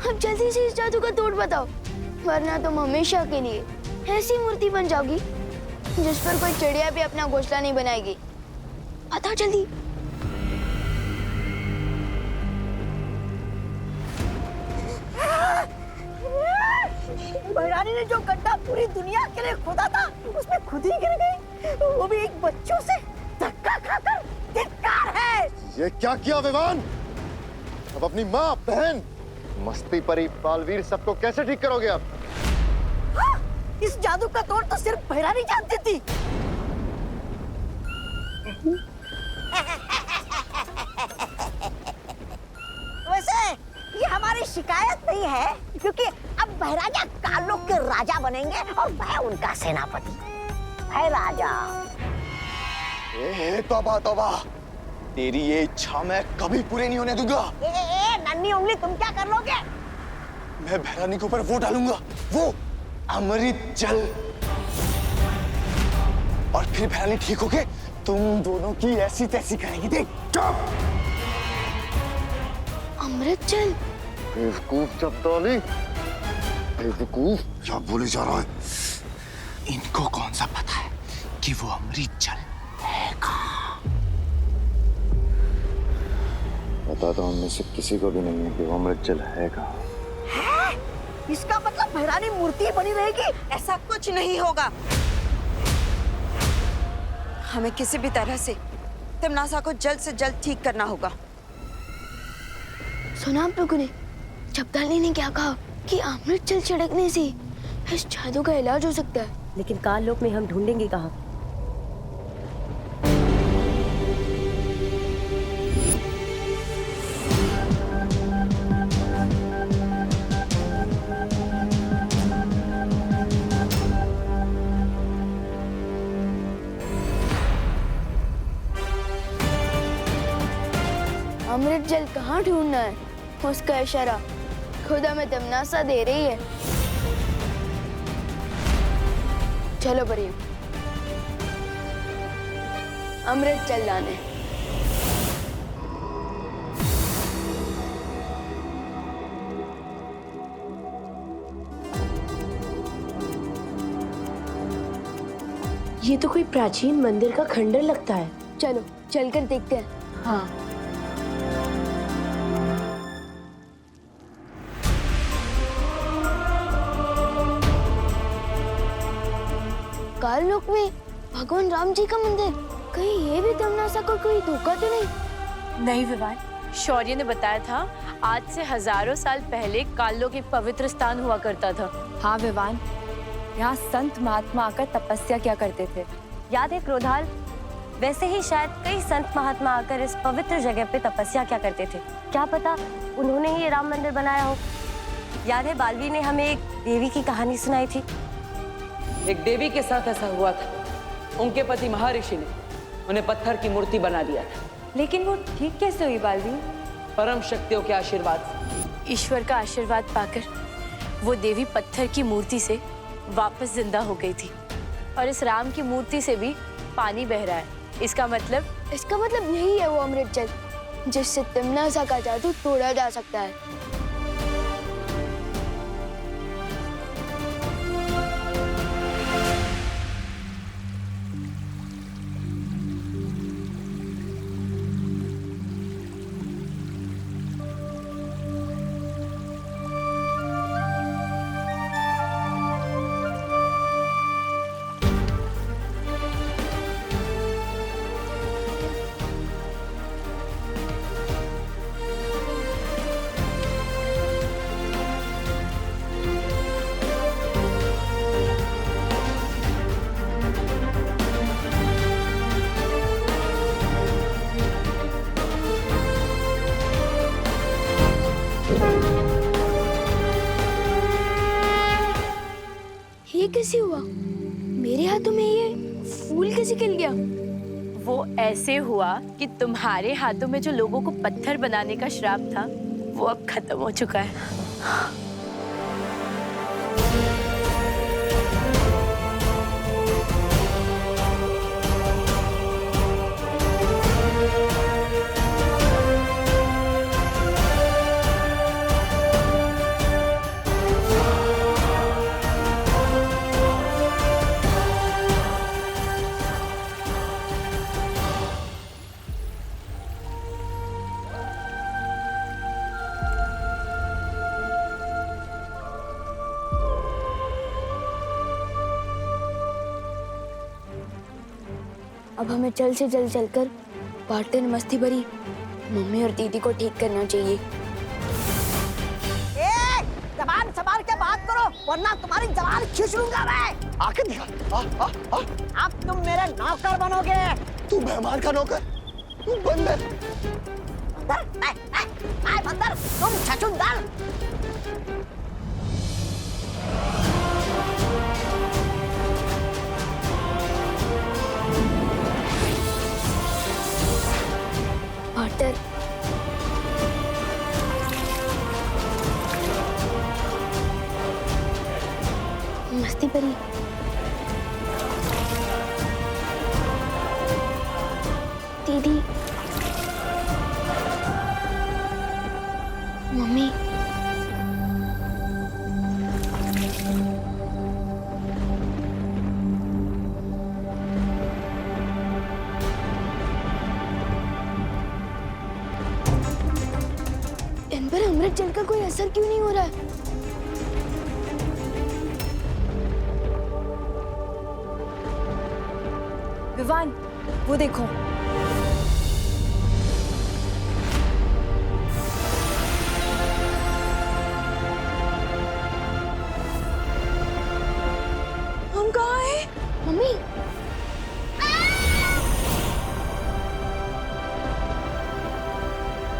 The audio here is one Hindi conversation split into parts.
अब जल्दी से इस जादू का तोड़ बताओ, वरना तुम हमेशा के लिए ऐसी मूर्ति बन जाओगी जिस पर कोई चिड़िया भी अपना घोंसला नहीं बनाएगी। बताओ जल्दी। भैरानी ने जो गड्ढा पूरी दुनिया के लिए खोदा था उसमें खुद ही गिर गई, वो भी एक बच्चों से धक्का खाकर। धिक्कार है। ये क्या किया विवान? अब अपनी माँ, बहन, मस्ती परी, बालवीर सबको कैसे ठीक करोगे आप? हाँ, इस जादू का तोड़ तो सिर्फ भैरानी जानती थी। वैसे ये हमारी शिकायत नहीं है, क्योंकि अब भैराजा कालों के राजा बनेंगे और मैं उनका सेनापति। भैराजा। तौबा तौबा, तेरी ये इच्छा मैं कभी पूरी नहीं होने दूंगा। नन्ही उंगली, तुम क्या कर लोगे? मैं भैरानी के ऊपर वो डालूंगा, वो अमृत जल, और फिर भैरानी ठीक होके तुम दोनों की ऐसी तैसी करेगी। देख। अमृत जल? बेवकूफ चपताली, बेवकूफ। क्या बोले जा रहा है? इनको कौन सा पता है कि वो अमृत जल है कहाँ? पता तो हम में से किसी को भी नहीं है कि वो अमृत जल है कहाँ। इसका मतलब भैरानी मूर्ति बनी रहेगी? ऐसा कुछ नहीं होगा। हमें किसी भी तरह से तिमनासा को जल्द से जल्द ठीक करना होगा। सुना आप लोगों ने? चपताली ने क्या कहा कि अमृत जल छिड़कने से इस जादू का इलाज हो सकता है। लेकिन काल लोक में हम ढूंढेंगे कहाँ? अमृत जल कहाँ ढूंढना है, उसका इशारा खुदा में तिमनासा दे रही है। चलो परियों, अमृत जल लाने। ये तो कोई प्राचीन मंदिर का खंडर लगता है। चलो चलकर देखते हैं। हाँ। काल लोक में भगवान राम जी का मंदिर, कहीं ये भी तिमनासा को कोई धोखा तो नहीं? नहीं विवान, शौर्य ने बताया था आज से हजारों साल पहले कालोक एक पवित्र स्थान हुआ करता था। हाँ विवान, यहाँ संत महात्मा आकर तपस्या किया करते थे। याद है क्रोधाल? वैसे ही शायद कई संत महात्मा आकर इस पवित्र जगह पे तपस्या क्या करते थे। क्या पता उन्होंने ही ये राम मंदिर बनाया हो। याद है बालवीर ने हमें एक देवी की कहानी सुनाई थी। एक देवी के साथ ऐसा हुआ था। उनके पति महर्षि ने उन्हें पत्थर की मूर्ति बना दिया था। लेकिन वो ठीक कैसे हुई बालवीर? परम शक्तियों के आशीर्वाद से। ईश्वर का आशीर्वाद पाकर वो देवी पत्थर की मूर्ति से वापस जिंदा हो गई थी, और इस राम की मूर्ति से भी पानी बह रहा है। इसका मतलब यही है वो अमृत जल जिससे तिमनासा का जादू तोड़ा जा सकता है। ये कैसे हुआ? मेरे हाथों में ये फूल कैसे खिल गया? वो ऐसे हुआ कि तुम्हारे हाथों में जो लोगों को पत्थर बनाने का श्राप था वो अब खत्म हो चुका है। अब हमें जल्द से जल्द चलकर पार्टनर मस्ती भरी मम्मी और दीदी को ठीक करना चाहिए। ए, जबान संभाल के बात करो वरना तुम्हारी जबान खींच लूंगा मैं। आके दिखा। अब तुम मेरे नौकर बनोगे। तू मेहमान का नौकर, तू बंदर। बंदर, तुम छछूंदर। पार्टनर मस्ती भरी दीदी मम्मी इन पर अमृत जल का कोई असर क्यों नहीं हो रहा है? विवान, वो देखो। हम कहाँ हैं? मम्मी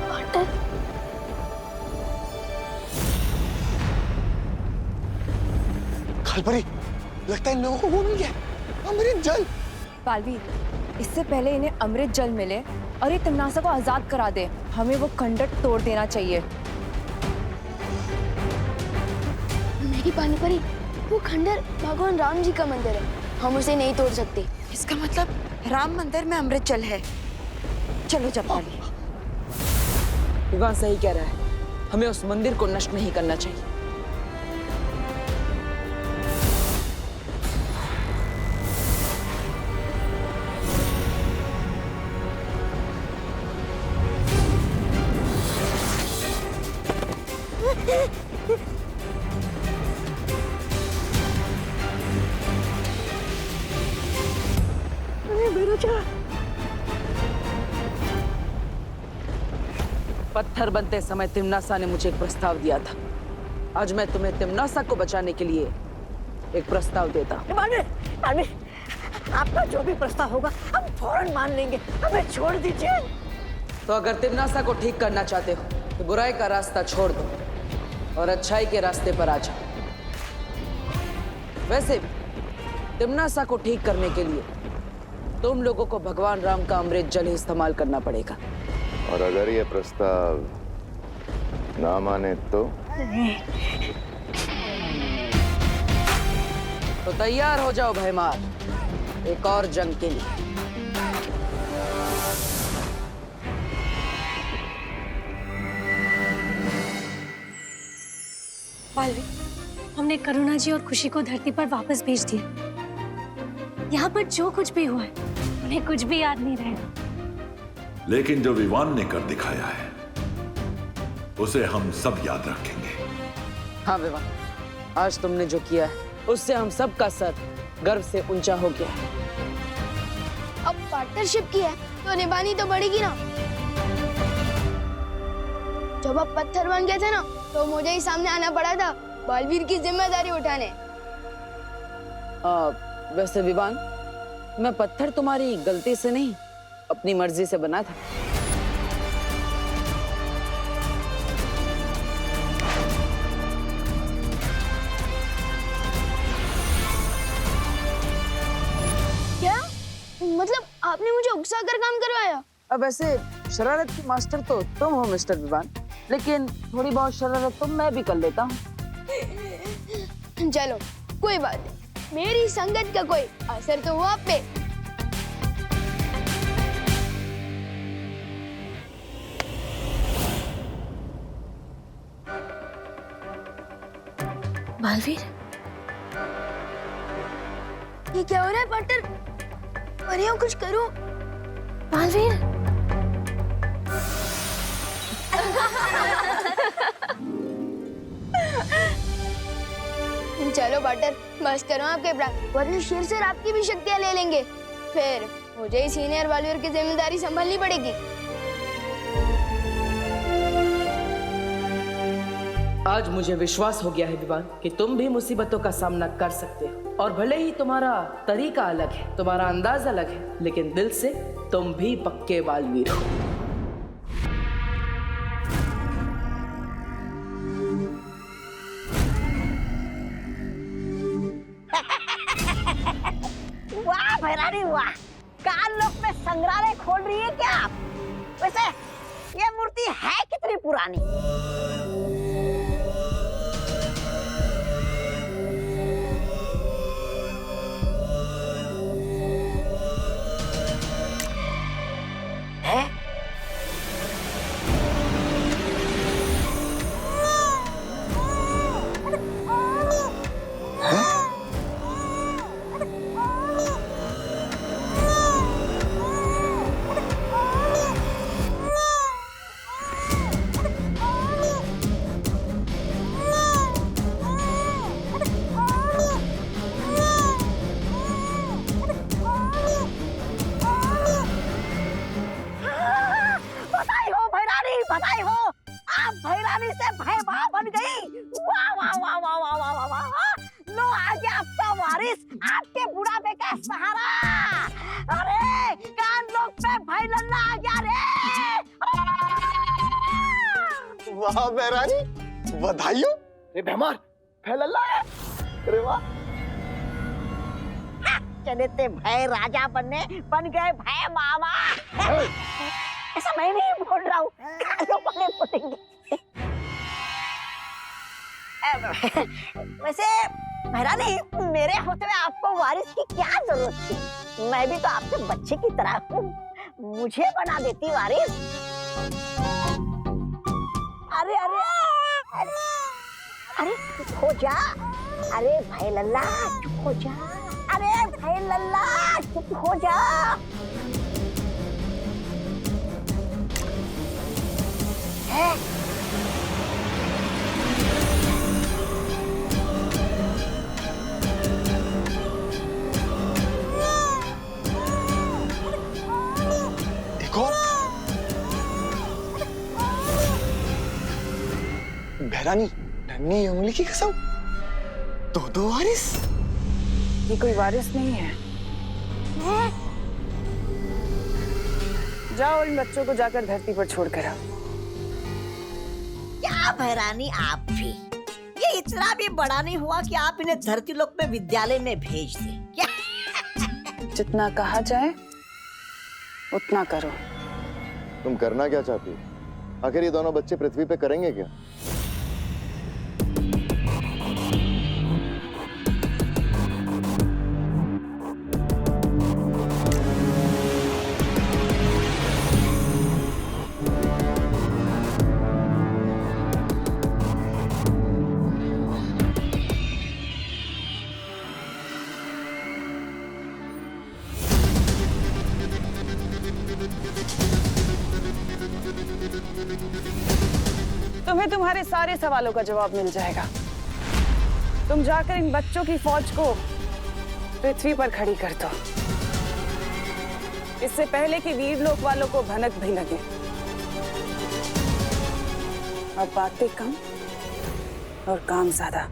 पार्टनर खालपरी, लगता है इन लोगों को वो मिल गया, अमृत जल। बालवीर, इससे पहले इन्हें अमृत जल मिले और ये तिमनासा को आजाद करा दे, हमें वो खंडर तोड़ देना चाहिए। नहीं पानी परी, वो खंडर भगवान राम जी का मंदिर है, हम उसे नहीं तोड़ सकते। इसका मतलब राम मंदिर में अमृत जल है। चलो जपाली। विवान सही कह रहा है, हमें उस मंदिर को नष्ट नहीं करना चाहिए। पत्थर बनते समय तिमनासा ने मुझे एक प्रस्ताव दिया था। आज मैं तुम्हें तिमनासा को बचाने के लिए एक प्रस्ताव देता हूँ। आपका जो भी प्रस्ताव होगा हम फौरन मान लेंगे, हमें छोड़ दीजिए। तो अगर तिमनासा को ठीक करना चाहते हो तो बुराई का रास्ता छोड़ दो और अच्छाई के रास्ते पर आ जाओ। वैसे भी तिमनासा को ठीक करने के लिए तुम लोगों को भगवान राम का अमृत जल ही इस्तेमाल करना पड़ेगा। और अगर ये प्रस्ताव ना माने तो तैयार हो जाओ भयमार, एक और जंग के लिए। बालवीर, हमने करुणा जी और खुशी को धरती पर वापस भेज दिया। यहाँ पर जो कुछ भी हुआ है उन्हें कुछ भी याद नहीं रहेगा। लेकिन जो विवान ने कर दिखाया है उसे हम सब याद रखेंगे। हाँ विवान, आज तुमने जो किया है उससे हम सब का सर गर्व से ऊंचा हो गया है। अब पार्टनरशिप की है तो निभानी तो पड़ेगी ना। जब आप पत्थर बन गए थे ना तो मुझे ही सामने आना पड़ा था बालवीर की जिम्मेदारी उठाने। वैसे विवान, मैं पत्थर तुम्हारी गलती से नहीं अपनी मर्जी से बना था। क्या मतलब आपने मुझे उकसा कर काम करवाया? अब वैसे शरारत की मास्टर तो तुम हो मिस्टर विवान, लेकिन थोड़ी बहुत शरारत तो मैं भी कर लेता हूँ। चलो कोई बात नहीं, मेरी संगत का कोई असर तो हुआ आप पे। बालवीर, ये क्या हो रहा है पार्टनर? परियों कुछ करो। बालवीर, चलो पार्टनर, बस करो आपके प्राण, वरना शेर सर आपकी भी शक्तियां ले लेंगे। फिर मुझे ही सीनियर वालियर की जिम्मेदारी संभालनी पड़ेगी। आज मुझे विश्वास हो गया है विवान कि तुम भी मुसीबतों का सामना कर सकते हो, और भले ही तुम्हारा तरीका अलग है, तुम्हारा अंदाज अलग है, लेकिन दिल से तुम भी पक्के बालवीर हो। वाह भैरानी वाह, काल लोक में संग्रहालय खोल रही है क्या आप? वैसे ये मूर्ति है कितनी पुरानी? है? बधाई हो, आप भैरानी से भैभा बन गई। वाह वाह वाह वाह वाह वाह वाह वाह। लो आ गया आपका वारिस, आपके बुढ़ापे का सहारा। अरे कान लोग पे भाई लल्ला आ गया रे। वाह भैरानी, बधाई हो। रे भैमार, भै लल्ला है। अरे वाह। चले थे भय राजा बनने, बन गए भय मामा। ऐसा मैं नहीं बोल रहा हूँ, कानों वाले बोलेंगे। वैसे भैरानी, मेरे होते हुए आपको वारिस की क्या जरूरत थी? मैं भी तो आपके बच्चे की तरह हूँ, मुझे बना देती वारिस। अरे अरे अरे अरे चुप हो जा। अरे भाई लल्ला चुप हो जा। अरे भाई लल्ला चुप हो जा। है? देखो भैरानी, नन्ही उंगली की कसम, दो वारिस। ये कोई वारिस नहीं है। जाओ इन बच्चों को जाकर धरती पर छोड़कर आओ। क्या भैरानी आप भी, ये इतना भी बड़ा नहीं हुआ कि आप इन्हें धरती लोक में विद्यालय में भेज दें क्या? जितना कहा जाए उतना करो। तुम करना क्या चाहती हो? आखिर ये दोनों बच्चे पृथ्वी पे करेंगे क्या? तुम्हें तुम्हारे सारे सवालों का जवाब मिल जाएगा। तुम जाकर इन बच्चों की फौज को पृथ्वी पर खड़ी कर दो, इससे पहले कि वीर लोक वालों को भनक भी लगे। अब बातें कम और काम ज्यादा।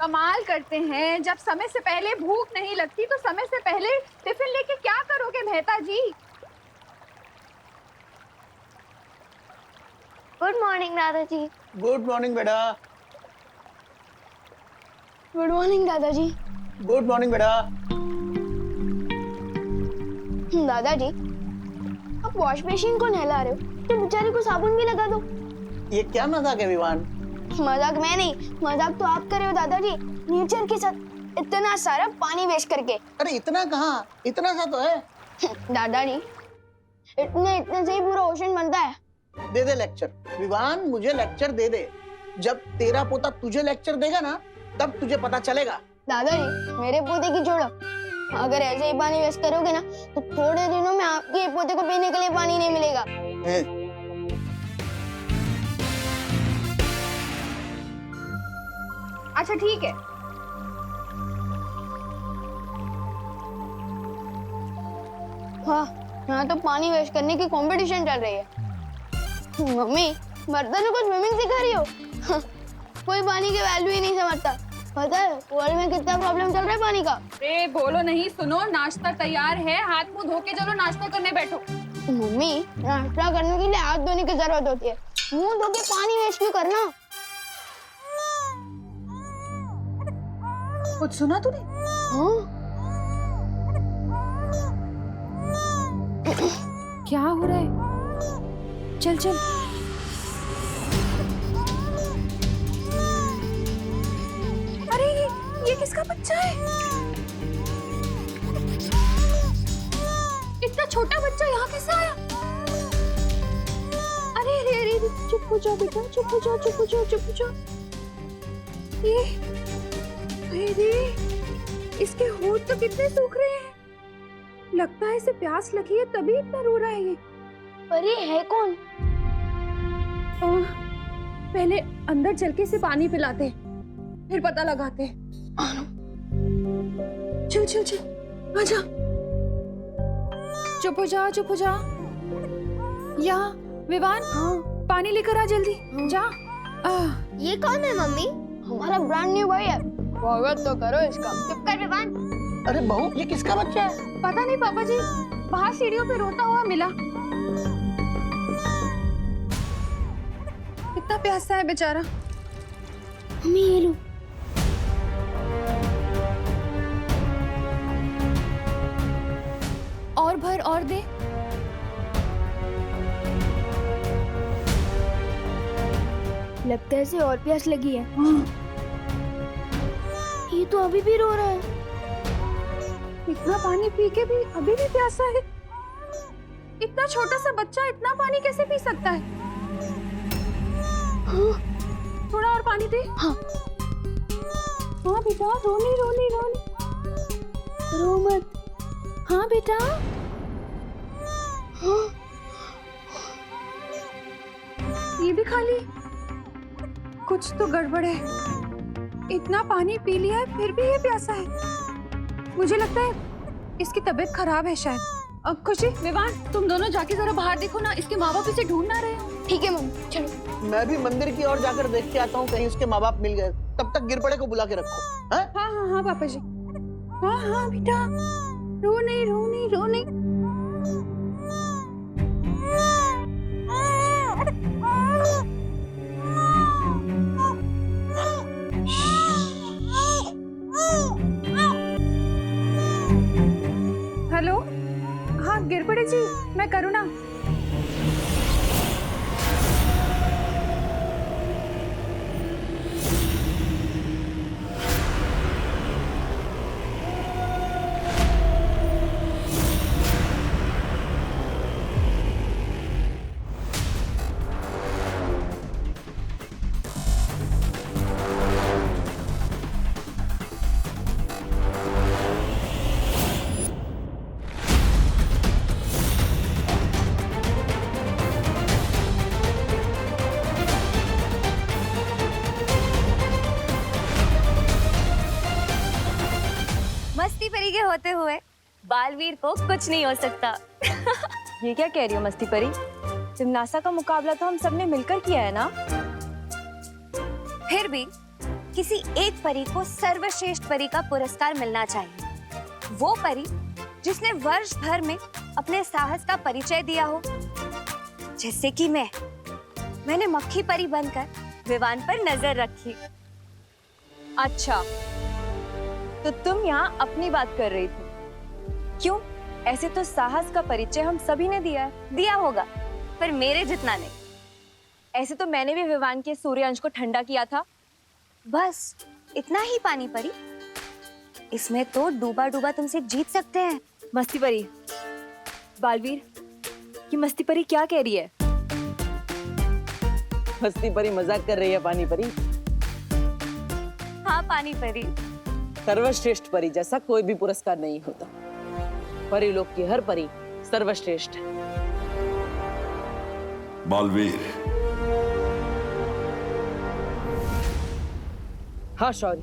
कमाल करते हैं, जब समय से पहले भूख नहीं लगती तो समय से पहले टिफिन लेके क्या करोगे मेहता जी? गुड मॉर्निंग दादाजी। गुड मॉर्निंग बेटा। गुड मॉर्निंग दादाजी। गुड मॉर्निंग बेटा। दादाजी, आप वॉश मशीन को नहला रहे हो तो बेचारी को साबुन भी लगा दो। ये क्या मजाक है विवान? मजाक मैं नहीं, मजाक तो आप कर रहे हो दादाजी, नेचर के साथ इतना सारा पानी वेस्ट करके। अरे इतना कहाँ, इतना सा तो है। दादाजी, इतने से ही पूरा ओशन बनता है। दे दे लेक्चर विवान, मुझे लेक्चर दे दे। जब तेरा पोता तुझे लेक्चर देगा ना, तब तुझे पता चलेगा। दादाजी, मेरे पोते की छोड़ो, अगर ऐसे ही पानी वेस्ट करोगे ना तो थोड़े दिनों में आपके पोते को पीने के लिए पानी नहीं मिलेगा। अच्छा ठीक है, वाह, यहाँ तो पानी वेस्ट करने की कंपटीशन चल रही है। मम्मी, बर्तनों को स्विमिंग सिखा रही हो? कोई पानी की वैल्यू ही नहीं समझता। पता है वर्ल्ड में कितना प्रॉब्लम चल रहा है पानी का? ए बोलो नहीं, सुनो, नाश्ता तैयार है, हाथ मुंह धो के चलो नाश्ता करने बैठो। मम्मी, नाश्ता करने के लिए हाथ धोने की जरूरत होती है, मुंह धो के पानी वेस्ट क्यों करना? कुछ सुना तूने? हाँ? क्या हो रहा है? चल चल। अरे ये किसका बच्चा है? इतना छोटा बच्चा यहाँ कैसे आया? अरे अरे अरे चुप हो जाओ बेटा, चुप हो जाओ, चुप हो जाओ, चुप हो जाओ। ये अरे इसके होंठ तो कितने सूख रहे हैं। लगता है इसे प्यास लगी है तभी इतना रो रहा है ये। पर ये है कौन? पहले अंदर चल के इसे पानी पिलाते, फिर पता लगाते। चल चल चल, आजा। चुप हो जा, चुप हो जा। यहाँ विवान, पानी लेकर आ जल्दी। जा। ये कौन है मम्मी? हमारा ब्रांड न्यू भाई है, स्वागत तो करो इसका। चुप कर विवान। अरे बहू, ये किसका बच्चा है? पता नहीं पापा जी, बाहर सीढ़ियों पे रोता हुआ मिला। कितना प्यासा है बेचारा। मम्मी ये लो। और भर और दे। लगता है इसे और प्यास लगी है। ये तो अभी भी रो रहा है। इतना पानी पी के भी अभी भी प्यासा है। इतना छोटा सा बच्चा इतना पानी कैसे पी सकता है? हाँ। थोड़ा और पानी दे। हाँ। हाँ बेटा, रोनी रोनी रोनी, रो मत। हाँ बेटा। हाँ। ये भी खाली। कुछ तो गड़बड़ है। इतना पानी पी लिया है फिर भी ये प्यासा है। मुझे लगता है इसकी तबीयत खराब है शायद। अब खुशी, विवान, तुम दोनों जाके जरा बाहर देखो ना, इसके माँ बाप इसे ढूंढ ना रहे हैं। ठीक है मम्मी, चलो। मैं भी मंदिर की ओर जाकर देख के आता हूँ, कहीं उसके माँ बाप मिल गए। तब तक गिर पड़े को बुला के रखो। हाँ हाँ हाँ पापा जी। हाँ हाँ बेटा, रो नहीं रो नहीं रो नहीं। हेलो, हाँ गिर पड़े जी, मैं करुणा। मस्ती परी के होते हुए बालवीर को कुछ नहीं हो सकता। ये क्या कह रही हो मस्ती परी? जिम्नासा का मुकाबला तो हम सबने मिलकर किया है ना। फिर भी किसी एक परी को सर्वश्रेष्ठ परी का पुरस्कार मिलना चाहिए। वो परी जिसने वर्ष भर में अपने साहस का परिचय दिया हो, जैसे कि मैंने मक्खी परी बनकर विवान पर नजर रखी। अच्छा, तो तुम यहाँ अपनी बात कर रही थी। क्यों? ऐसे तो साहस का परिचय हम सभी ने दिया है। दिया होगा, पर मेरे जितना नहीं। ऐसे तो मैंने भी विवान के सूर्यांश को ठंडा किया था। बस इतना ही पानी परी, इसमें तो डूबा डूबा तुमसे जीत सकते हैं। मस्ती परी, बालवीर, ये मस्ती परी क्या कह रही है? मस्ती परी मजाक कर रही है पानी परी। हाँ पानी परी, सर्वश्रेष्ठ परी जैसा कोई भी पुरस्कार नहीं होता। परी लोग की हर परी सर्वश्रेष्ठ है। बालवीर, हाँ शौर्य,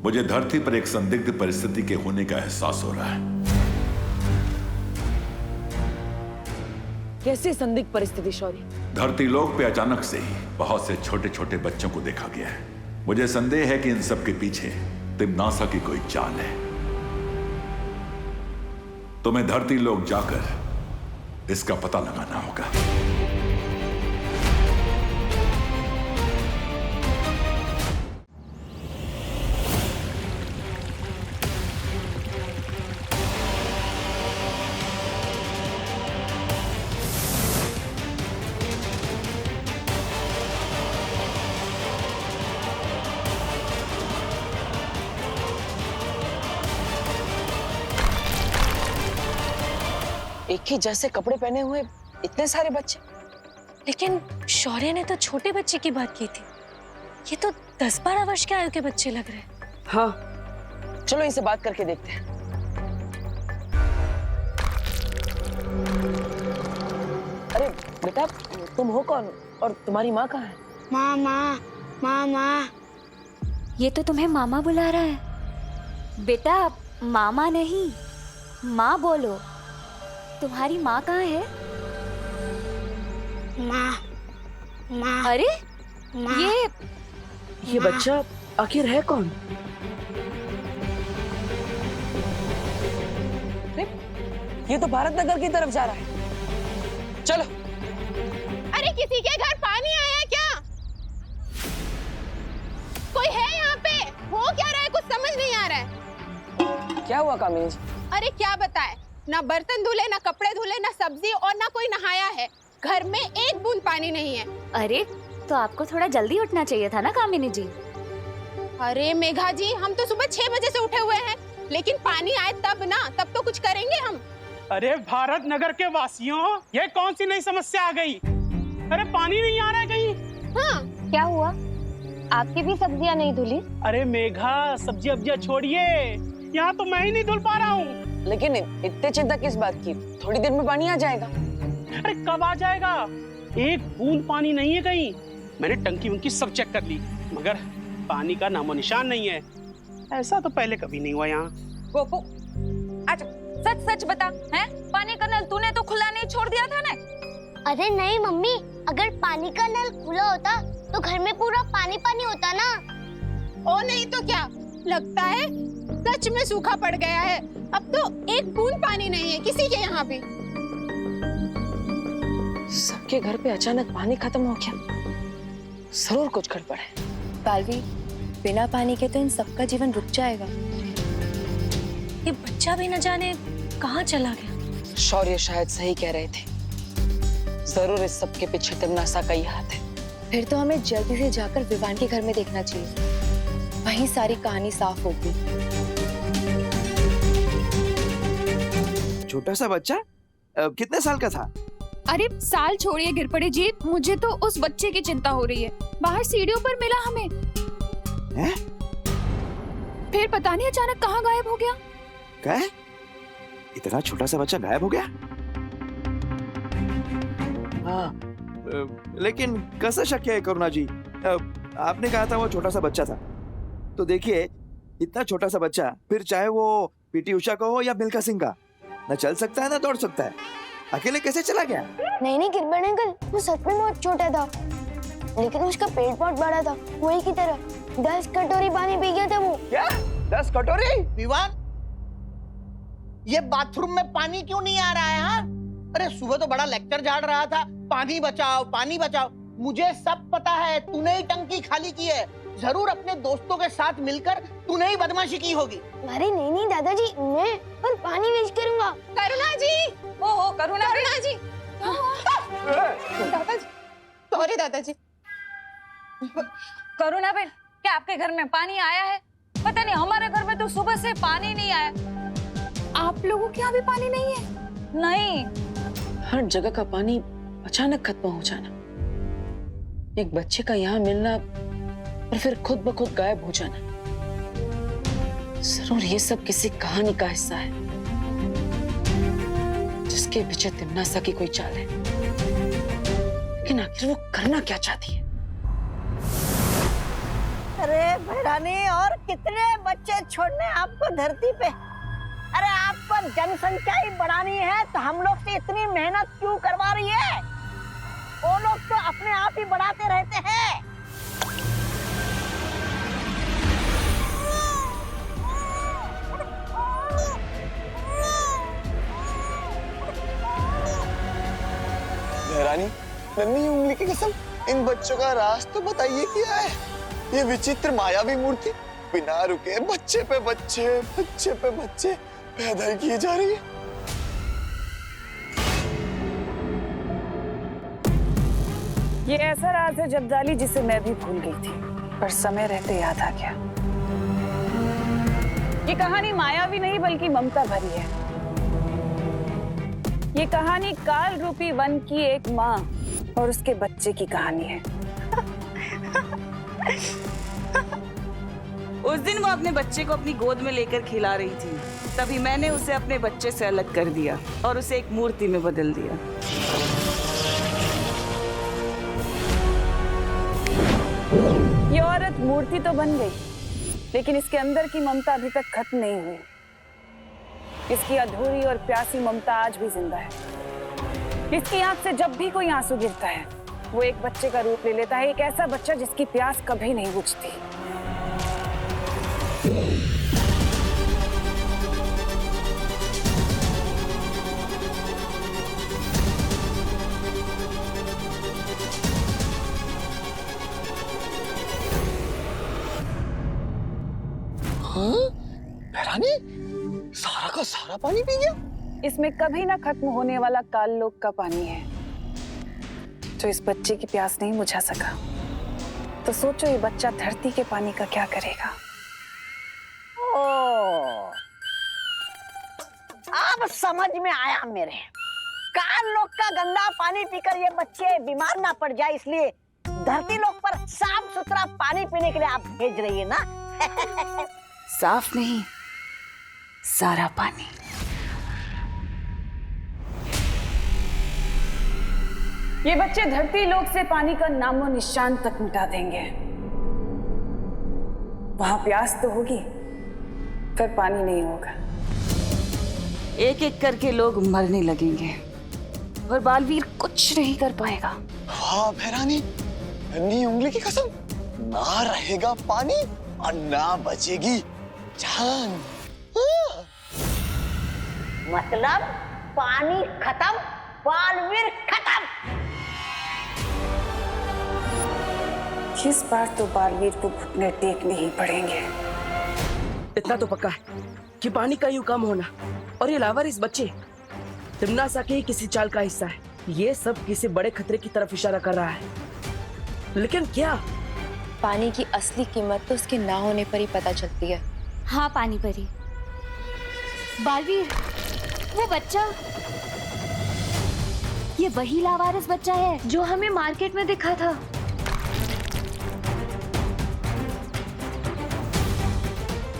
मुझे धरती पर एक संदिग्ध परिस्थिति के होने का एहसास हो रहा है। कैसी संदिग्ध परिस्थिति शौर्य? धरती लोक पे अचानक से ही बहुत से छोटे छोटे बच्चों को देखा गया है। मुझे संदेह है कि इन सब के पीछे तिम्नासा की कोई चाल है। तुम्हें धरती लोक जाकर इसका पता लगाना होगा। एक ही जैसे कपड़े पहने हुए इतने सारे बच्चे। लेकिन शौर्य ने तो छोटे बच्चे की बात की थी। ये तो 10-12 वर्ष के आयु के बच्चे लग रहे हैं। हाँ, चलो इनसे बात करके देखते हैं। अरे बेटा, तुम हो कौन और तुम्हारी माँ कहाँ है? मामा, मामा। ये तो तुम्हें मामा बुला रहा है। बेटा मामा नहीं, माँ बोलो। तुम्हारी माँ कहाँ है? माँ, माँ। अरे माँ। ये बच्चा आखिर है कौन? ये तो भारत नगर की तरफ जा रहा है। चलो। अरे किसी के घर पानी आया क्या? कोई है यहाँ पे? हो क्या रहा है? कुछ समझ नहीं आ रहा है। क्या हुआ कामिनी जी? अरे क्या बताए, ना बर्तन धुले, ना कपड़े धुले, ना सब्जी और ना कोई नहाया है। घर में एक बूंद पानी नहीं है। अरे तो आपको थोड़ा जल्दी उठना चाहिए था ना कामिनी जी। अरे मेघा जी, हम तो सुबह 6 बजे से उठे हुए हैं, लेकिन पानी आए तब ना, तब तो कुछ करेंगे हम। अरे भारत नगर के वासियों, ये कौन सी नई समस्या आ गई? अरे पानी नहीं आ रहा है कहीं। हाँ, क्या हुआ? आपकी भी सब्जियां नहीं धुली? अरे मेघा, सब्जी अब्जियां छोड़िए, यहाँ तो मैं ही नहीं धुल पा रहा हूँ। लेकिन इतने चिंता किस बात की? थोड़ी देर में पानी आ जाएगा। अरे कब आ जाएगा? एक बूंद पानी नहीं है कहीं। मैंने टंकी उनकी सब चेक कर ली, मगर पानी का नामो निशान नहीं है। ऐसा तो पहले कभी नहीं हुआ यहाँ। गोपू, अच्छा सच सच बता, हैं? पानी का नल तूने तो खुला नहीं छोड़ दिया था ना? अरे नहीं मम्मी, अगर पानी का नल खुला होता तो घर में पूरा पानी पानी होता ना। ओ नहीं तो क्या, लगता है सच में सूखा पड़ गया है। अब तो एक बूंद पानी नहीं है किसी के यहाँ भी। सबके घर पे अचानक पानी खत्म हो गया। जरूर कुछ गड़बड़ है। बालवी, बिना पानी के तो इन सबका जीवन रुक जाएगा। ये बच्चा भी न जाने कहाँ चला गया। शौर्य शायद सही कह रहे थे। जरूर इस सब के पीछे तिम्नासा का ही हाथ है। फिर तो हमें जल्दी से जाकर विवान के घर में देखना चाहिए। वहीं सारी कहानी साफ होगी। छोटा सा बच्चा कितने साल का था? अरे साल छोड़िए गिर पड़े जी, मुझे तो उस बच्चे की चिंता हो रही है। बाहर सीढ़ियों पर मिला हमें। हैं? फिर पता नहीं अचानक कहाँ गायब हो गया। क्या? इतना छोटा सा बच्चा गायब हो गया? हाँ, लेकिन कैसे शक्य है करुणा जी? आपने कहा था वो छोटा सा बच्चा था, तो देखिए इतना छोटा सा बच्चा, फिर चाहे वो पीटी उषा का हो या मिल्खा सिंह का, न चल सकता है ना दौड़ सकता है। अकेले कैसे चला गया? नहीं गिरबड़ अंकल, वो सच में बहुत छोटा था, लेकिन उसका पेट बहुत बड़ा था, वही की तरह 10 कटोरी पानी पी गया था वो। क्या 10 कटोरी? विवान, ये बाथरूम में पानी क्यों नहीं आ रहा है? हाँ, अरे सुबह तो बड़ा लेक्चर झाड़ रहा था, पानी बचाओ पानी बचाओ। मुझे सब पता है, तूने ही टंकी खाली की है। जरूर अपने दोस्तों के साथ मिलकर तूने ही बदमाशी की होगी। अरे नहीं दादाजी, मैं और पानी वेस्ट करूंगा। करुणा जी, ओहो करुणा जी, दादाजी, सॉरी दादाजी। करुणा बहन, क्या आपके घर में पानी आया है? पता नहीं, हमारे घर में तो सुबह से पानी नहीं आया। आप लोगों के यहाँ भी पानी नहीं है? नहीं। हर जगह का पानी अचानक खत्म हो जाना, एक बच्चे का यहाँ मिलना और फिर खुद ब खुद गायब हो जाना, जरूर ये सब किसी कहानी का हिस्सा है, जिसके पीछे तिम्नासा की कोई चाल है। लेकिन आखिर वो करना क्या चाहती है? अरे भैरानी, और कितने बच्चे छोड़ने आपको धरती पे? अरे आपको जनसंख्या ही बढ़ानी है तो हम लोग से इतनी मेहनत क्यों करवा रही है? वो लोग तो अपने आप ही बढ़ाते रहते हैं। महारानी, नन्ही उंगली की कसम, इन बच्चों का राज तो बताइए क्या है? ये विचित्र मायावी मूर्ति बिना रुके बच्चे पे बच्चे पैदा ही की जा रही है। ये ऐसा राज है जब्दाली जिसे मैं भी भूल गई थी, पर समय रहते याद आ गया। ये कहानी मायावी नहीं बल्कि ममता भरी है। ये कहानी काल रूपी वन की एक माँ और उसके बच्चे की कहानी है। उस दिन वो अपने बच्चे को अपनी गोद में लेकर खिला रही थी, तभी मैंने उसे अपने बच्चे से अलग कर दिया और उसे एक मूर्ति में बदल दिया। ये औरत मूर्ति तो बन गई, लेकिन इसके अंदर की ममता अभी तक खत्म नहीं हुई। इसकी अधूरी और प्यासी ममता आज भी जिंदा है। इसकी आंख से जब भी कोई आंसू गिरता है, वो एक बच्चे का रूप ले लेता है, एक ऐसा बच्चा जिसकी प्यास कभी नहीं बुझती। महारानी, सारा का सारा पानी पी गया? इसमें कभी ना खत्म होने वाला काल लोक का पानी है, जो इस बच्चे की प्यास नहीं बुझा सका। तो सोचो ये बच्चा धरती के पानी का क्या करेगा। ओ, अब समझ में आया मेरे। काल लोक का गंदा पानी पीकर ये बच्चे बीमार ना पड़ जाए, इसलिए धरती लोक पर साफ सुथरा पानी पीने के लिए आप भेज रही है ना। साफ नहीं, सारा पानी। ये बच्चे धरती लोक से पानी का नामो निशान तक मिटा देंगे। वहां प्यास तो होगी, फिर पानी नहीं होगा। एक एक करके लोग मरने लगेंगे और बालवीर कुछ नहीं कर पाएगा। हाँ महारानी, नन्ही उंगली की कसम, ना रहेगा पानी और ना बचेगी जान। मतलब पानी खत्म, बालवीर खत्म। इस बार तो बालवीर को घुटने टेकने ही पड़ेंगे। इतना तो पक्का है कि पानी का यूं कम होना और ये लावर इस बच्चे तिमनासा के ही किसी चाल का हिस्सा है। ये सब किसी बड़े खतरे की तरफ इशारा कर रहा है, लेकिन क्या? पानी की असली कीमत तो उसके ना होने पर ही पता चलती है। हाँ पानी परी, बालवीर, वो बच्चा, ये वही लावारिस बच्चा है जो हमें मार्केट में दिखा था।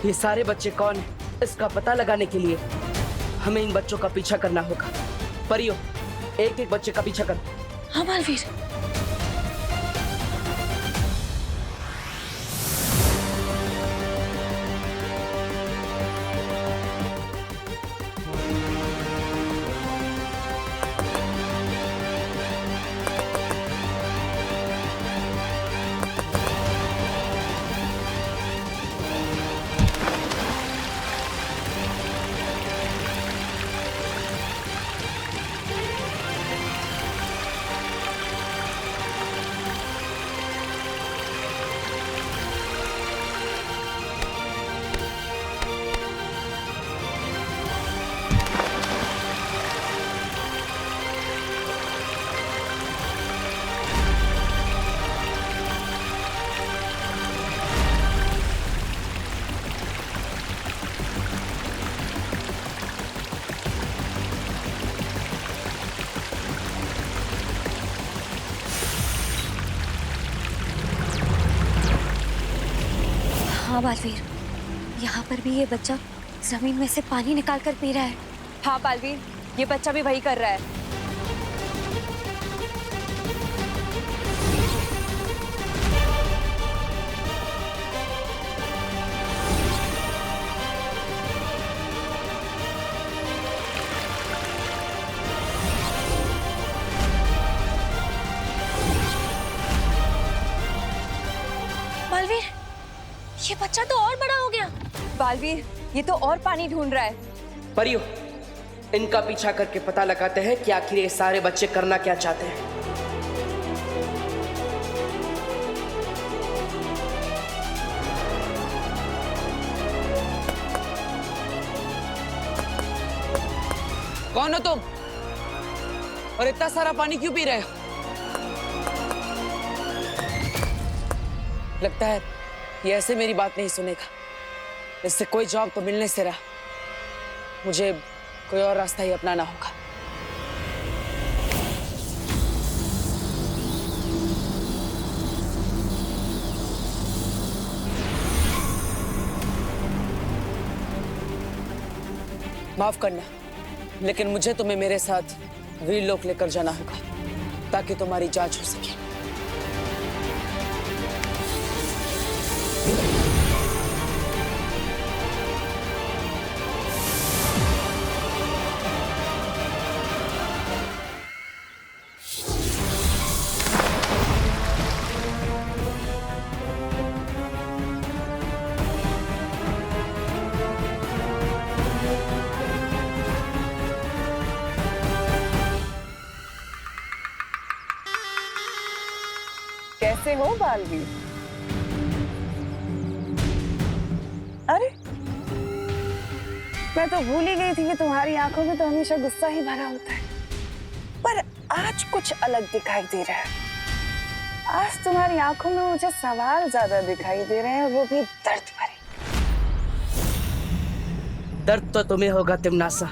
ये सारे बच्चे कौन हैं? इसका पता लगाने के लिए हमें इन बच्चों का पीछा करना होगा। परियो, एक एक बच्चे का पीछा करो। हाँ बालवीर। हाँ बालवीर, यहाँ पर भी ये बच्चा जमीन में से पानी निकाल कर पी रहा है। हाँ बालवीर, ये बच्चा भी वही कर रहा है। बालवीर, ये तो और पानी ढूंढ रहा है। परियो, इनका पीछा करके पता लगाते हैं कि आखिर ये सारे बच्चे करना क्या चाहते हैं। कौन हो तुम? और इतना सारा पानी क्यों पी रहे हो? लगता है ये ऐसे मेरी बात नहीं सुनेगा। इससे कोई जवाब तो मिलने से रहा। मुझे कोई और रास्ता ही अपनाना होगा। माफ करना, लेकिन मुझे तुम्हें मेरे साथ वीरलोक लेकर जाना होगा ताकि तुम्हारी जांच हो सके। कैसे हो बालवीर? अरे, मैं तो भूल ही गई थी कि तुम्हारी आंखों में तो हमेशा गुस्सा ही भरा होता है, पर आज कुछ अलग दिखाई दे रहा है। आज तुम्हारी आंखों में मुझे सवाल ज्यादा दिखाई दे रहे हैं, वो भी दर्द भरे। दर्द तो तुम्हें होगा तिमनासा,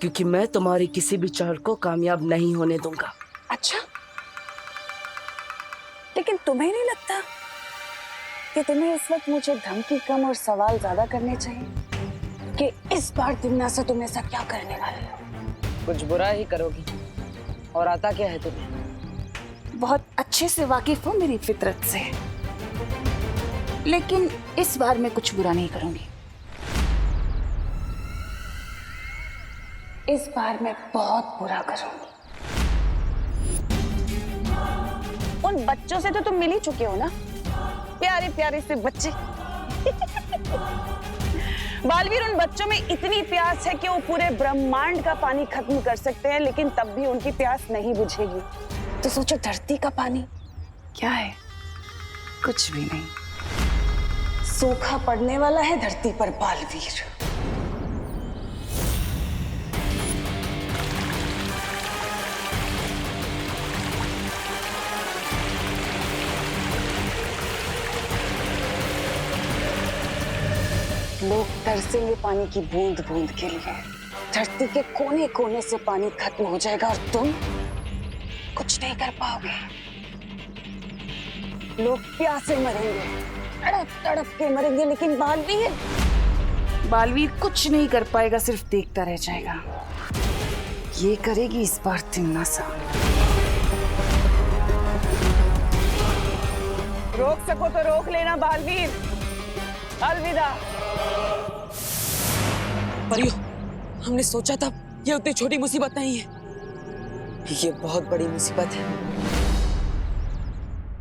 क्योंकि मैं तुम्हारी किसी भी चाल को कामयाब नहीं होने दूंगा। अच्छा, लेकिन तुम्हें नहीं लगता कि तुम्हें इस वक्त मुझे धमकी कम और सवाल ज्यादा करने चाहिए कि इस बार तिमनासा तुम ऐसा क्या करने वाली हो? कुछ बुरा ही करोगी, और आता क्या है तुम्हें? बहुत अच्छे से वाकिफ हो मेरी फितरत से, लेकिन इस बार मैं कुछ बुरा नहीं करूंगी। इस बार मैं बहुत बुरा करूंगी। उन बच्चों से तो तुम मिल ही चुके हो ना, प्यारे प्यारे से बच्चे। बालवीर, उन बच्चों में इतनी प्यास है कि वो पूरे ब्रह्मांड का पानी खत्म कर सकते हैं, लेकिन तब भी उनकी प्यास नहीं बुझेगी। तो सोचो, धरती का पानी क्या है? कुछ भी नहीं। सूखा पड़ने वाला है धरती पर बालवीर। लोग तरसेंगे पानी की बूंद बूंद के लिए। धरती के कोने कोने से पानी खत्म हो जाएगा और तुम कुछ नहीं कर पाओगे। लोग प्यासे मरेंगे, तड़प तड़प के मरेंगे, लेकिन बालवीर कुछ नहीं कर पाएगा, सिर्फ देखता रह जाएगा। ये करेगी इस बार तिमनासा। रोक सको तो रोक लेना बालवीर। अलविदा। परियो, हमने सोचा था ये उतनी छोटी मुसीबत नहीं है, ये बहुत बड़ी मुसीबत है।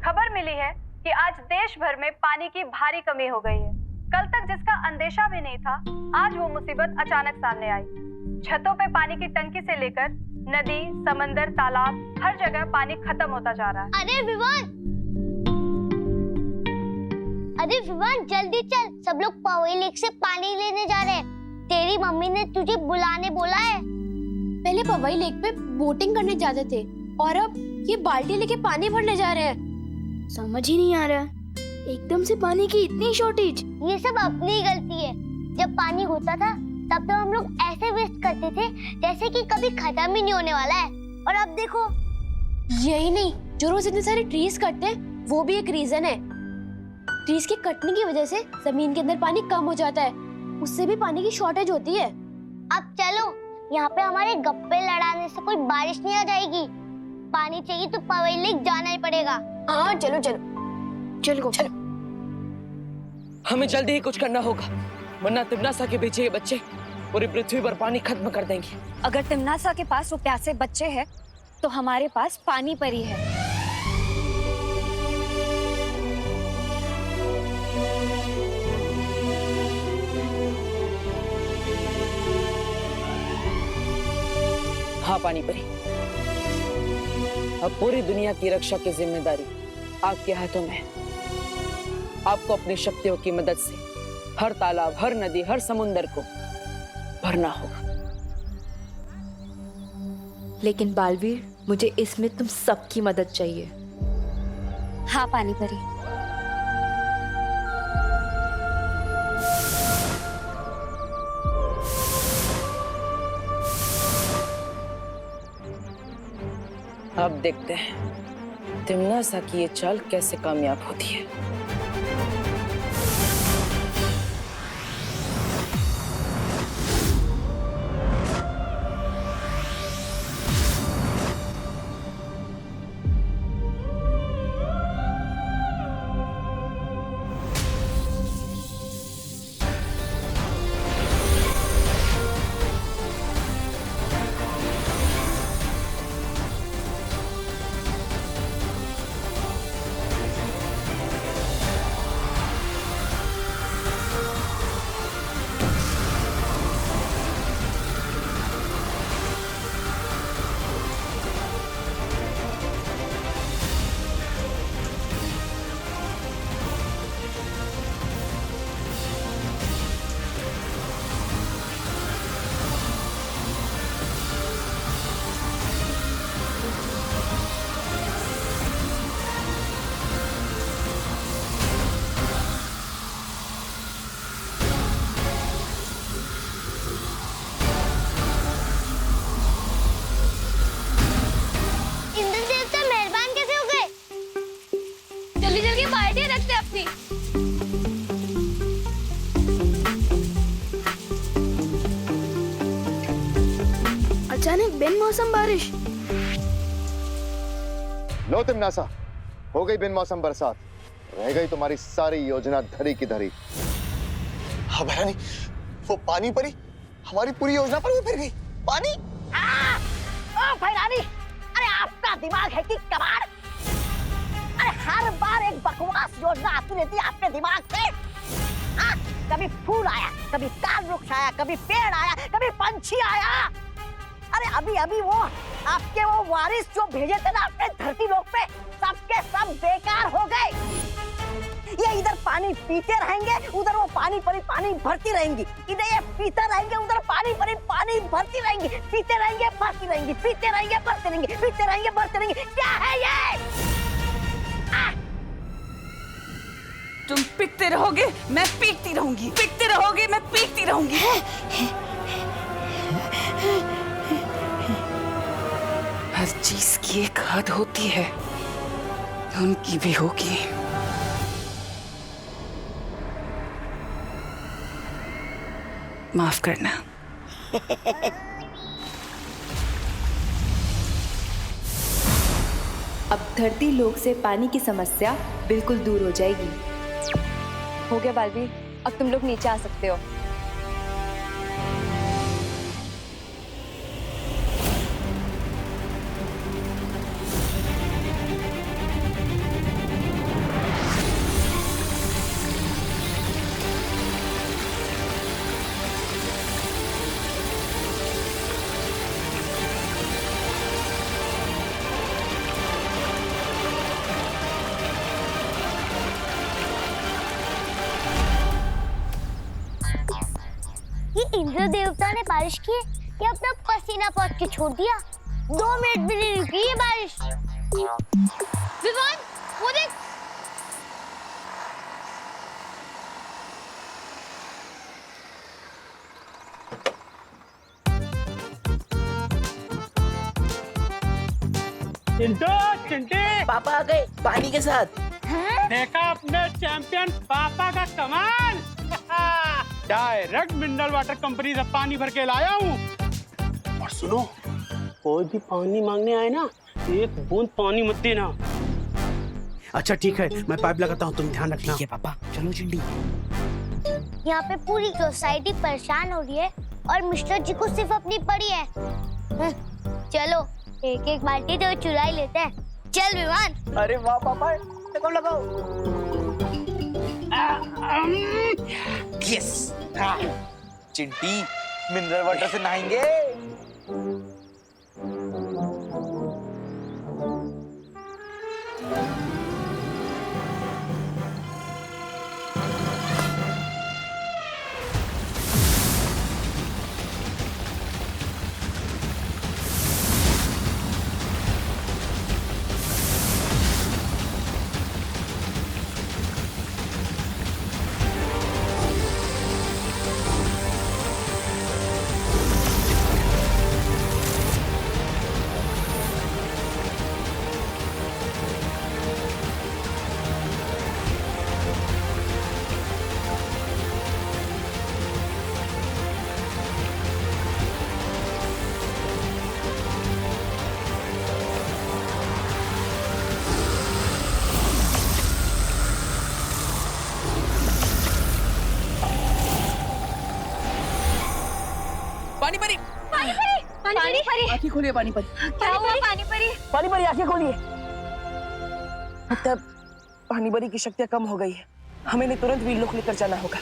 खबर मिली है कि आज देश भर में पानी की भारी कमी हो गई है। कल तक जिसका अंदेशा भी नहीं था, आज वो मुसीबत अचानक सामने आई। छतों पे पानी की टंकी से लेकर नदी, समंदर, तालाब, हर जगह पानी खत्म होता जा रहा है। अरे विवान, जल्दी चल, सब लोग पवई लेक से पानी लेने जा रहे हैं। तेरी मम्मी ने तुझे बुलाने बोला है। पहले पवई लेक पे बोटिंग करने जाते थे और अब ये बाल्टी लेके पानी भरने जा रहे हैं। समझ ही नहीं आ रहा, एकदम से पानी की इतनी शॉर्टेज। ये सब अपनी ही गलती है। जब पानी होता था तब तो हम लोग ऐसे वेस्ट करते थे जैसे कि कभी खत्म ही नहीं होने वाला है, और अब देखो। यही नहीं, जो रोज इतने सारे ट्रीज कटते हैं वो भी एक रीजन है। ट्रीज के कटने की वजह से जमीन के अंदर पानी कम हो जाता है, उससे भी पानी की शॉर्टेज होती है। अब चलो, यहाँ पे हमारे गप्पे लड़ाने से कोई बारिश नहीं आ जाएगी। पानी चाहिए तो पवई लेक जाना ही पड़ेगा। हाँ चलो चलो चलो चलो। हमें जल्दी ही कुछ करना होगा, वरना तिमनासा के पीछे ये बच्चे पूरी पृथ्वी पर पानी खत्म कर देंगे। अगर तिमनासा के पास वो प्यासे बच्चे हैं, तो हमारे पास पानी परी है। हाँ पानी परी, अब पूरी दुनिया की रक्षा की जिम्मेदारी आपके हाथों में है। आपको अपनी शक्तियों की मदद से हर तालाब, हर नदी, हर समुंदर को भरना होगा। लेकिन बालवीर, मुझे इसमें तुम सबकी मदद चाहिए। हाँ पानी परी। अब देखते हैं तिम्नासा की ये चाल कैसे कामयाब होती है। अचानक बिन मौसम बारिश। लो तिम्नासा, हो गई बिन मौसम बरसात, रह गई तुम्हारी सारी योजना धरी की धरी। हाँ भैरानी, वो पानी परी हमारी पूरी योजना पर भी फिर गई। पानी ओ भैरानी, अरे आपका दिमाग है कि कबाड़? अरे हर बार एक बकवास योजना आती रहती है आपके दिमाग से। कभी फूल आया, कभी ताल वृक्ष आया, कभी पेड़ आया, कभी पंछी आया। अरे अभी अभी वो आपके वो वारिस जो भेजे थे ना अपने धरती लोक पे, सबके सब बेकार हो गए। ये इधर पानी पीते रहेंगे, उधर वो पानी परी पानी भरती रहेंगी। इधर ये पीते रहेंगे, उधर पानी परी पानी भरती रहेंगी। पीते रहेंगे, भरती रहेंगी, पीते रहेंगे, भरती रहेंगे, पीते रहेंगे, भरती रहेंगे। क्या है ये? तुम पीटते रहोगे, मैं पीटती रहूंगी, पीटते रहोगे, मैं पीटती रहूंगी। हर चीज की एक हद होती है, उनकी भी होगी। माफ करना। अब धरती लोक से पानी की समस्या बिल्कुल दूर हो जाएगी। हो गया बालवीर, अब तुम लोग नीचे आ सकते हो। इंद्र देवता ने बारिश की या अपना पसीना पहुंच के छोड़ दिया। 2 मिनट भी नहीं रुकी ये बारिश। विवान, वो देख। चिंटे पापा आ गए पानी के साथ। देखा अपने चैंपियन पापा का कमाल। डायरेक्ट मिनरल वाटर कंपनी से पानी भर के लाया हूँ। और सुनो, कोई भी पानी मांगने आए ना, एक बूंद पानी मत देना। अच्छा ठीक है, मैं पाइप लगाता हूँ, तुम ध्यान रखना। ठीक है पापा, चलो चिंटी। यहाँ पे पूरी सोसाइटी परेशान हो रही है और मिस्टर जी को सिर्फ अपनी पड़ी है। चलो एक एक बाल्टी तो चुरा ही लेते हैं। चल विमान। अरे वाह पापा, लगाओ लगाओ। यस। चिंटी, मिनरल वाटर से नहाएंगे। पानी परी पानी परी, पानी परी। आंखें खोलिए पानी परी। क्या हुआ पानी परी? पानी परी आंखें खोलिए। मतलब पानी परी की शक्तियाँ कम हो गई है, हमें इन्हें तुरंत वीरलोक लेकर जाना होगा।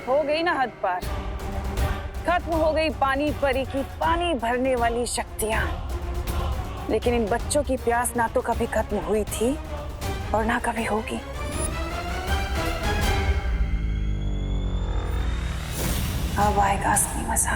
हो गई ना हद पार, खत्म हो गई पानी परी की पानी भरने वाली शक्तियां। लेकिन इन बच्चों की प्यास ना तो कभी खत्म हुई थी और ना कभी होगी। अब आएगा असली मजा।